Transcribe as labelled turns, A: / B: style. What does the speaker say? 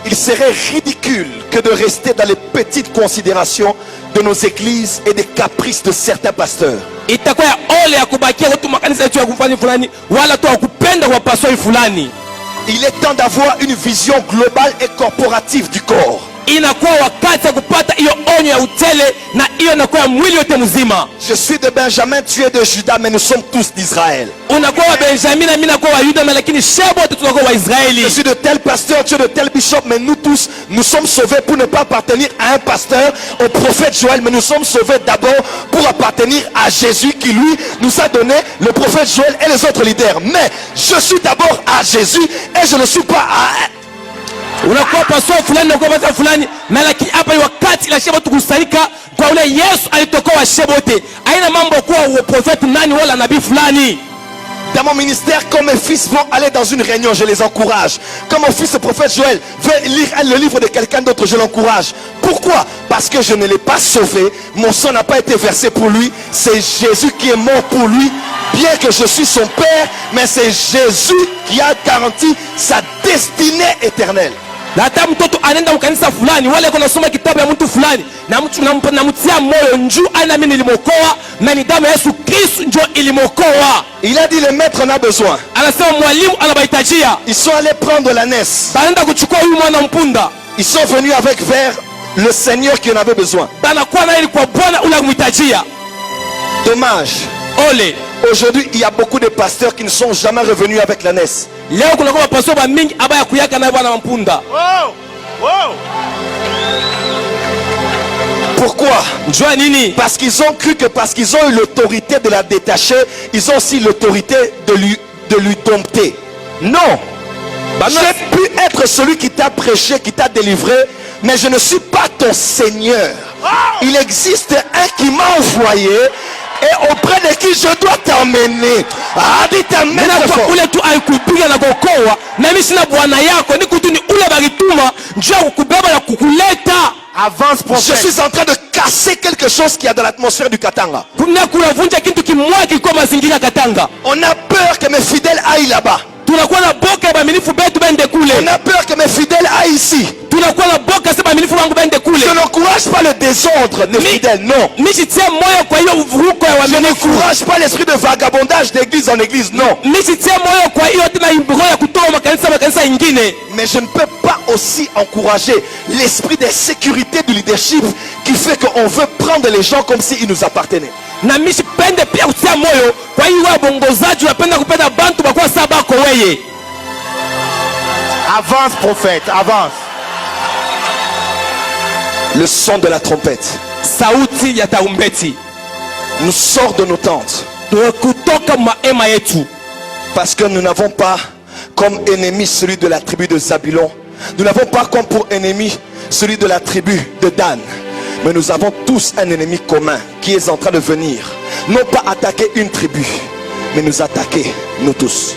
A: il serait ridicule que de rester dans les petites considérations de nos églises et des caprices de certains pasteurs.
B: Il
A: est temps d'avoir une vision globale et corporative du corps. Je suis de Benjamin, tu es de Juda, mais nous sommes tous d'Israël. Je suis de tel pasteur, tu es de tel bishop, mais nous tous, nous sommes sauvés pour ne pas appartenir à un pasteur, au prophète Joël, mais nous sommes sauvés d'abord pour appartenir à Jésus qui lui nous a donné le prophète Joël et les autres leaders. Mais je suis d'abord à Jésus et je ne suis pas à...
B: unakuwa paswa fulani na kuwa paswa fulani na lakini hapa ni wakati la shebo tukusanyika kwa ule Yesu alitokoa shebote. Haina mambo kuwa profeti nani wala nabii fulani.
A: Dans mon ministère, quand mes fils vont aller dans une réunion, je les encourage. Quand mon fils, le prophète Joël, veut lire le livre de quelqu'un d'autre, je l'encourage. Pourquoi? Parce que je ne l'ai pas sauvé. Mon sang n'a pas été versé pour lui. C'est Jésus qui est mort pour lui. Bien que je suis son père, mais c'est Jésus qui a garanti sa destinée éternelle.
B: Na hata mtoto anaenda mkanisa fulani wale kuna soma kitabu ya mtu fulani na mtu namtia moyo njoo ana mimi nilimokoa na ni damu ya Yesu Kristo njoo ilimokoa.
A: Il a dit le maître en a besoin.
B: Anasema mwalimu anabahitajia.
A: Ils sont allés prendre l'ânesse.
B: Baenda kuchukua huyu mwana mpunda.
A: Ils sont venus avec vers le Seigneur qui en avait besoin.
B: Bana kwa na ili kwa Bwana ule kumhitajia.
A: Dommage.
B: Ole.
A: Aujourd'hui, il y a beaucoup de pasteurs qui ne sont jamais revenus avec l'ânesse.
B: Leo kuna kwa pastor ba mingi abaya kuyaka na bwana mpunda.
C: Wow! Wow!
A: Pourquoi?
B: Njoo nini?
A: Parce qu'ils ont cru que parce qu'ils ont eu l'autorité de la détacher, ils ont aussi l'autorité de lui dompter. Non. J'ai pu être celui qui t'a prêché, qui t'a délivré, mais je ne suis pas ton Seigneur. Il existe un qui m'a envoyé et auprès de qui je dois t'emmener. Ah, dis t'amène.
C: Avance, prophète.
A: Je suis en train de casser quelque chose qui a dans l'atmosphère du Katanga.
B: On a
A: peur que mes fidèles aillent là-bas. On a peur que mes fidèles aillent ici. Je n'encourage pas le désordre, mes fidèles, non. Je n'encourage pas l'esprit de vagabondage d'église en église, non. Mais je ne peux pas aussi encourager l'esprit de sécurité du leadership qui fait qu'on veut prendre les gens comme s'ils nous appartenaient.
C: Avance, prophète, avance.
A: Le son de la trompette nous sort de nos tentes. Parce que nous n'avons pas comme ennemi celui de la tribu de Zabulon. Nous n'avons pas comme pour ennemi celui de la tribu de Dan. Mais nous avons tous un ennemi commun qui est en train de venir. Non pas attaquer une tribu, mais nous attaquer nous tous.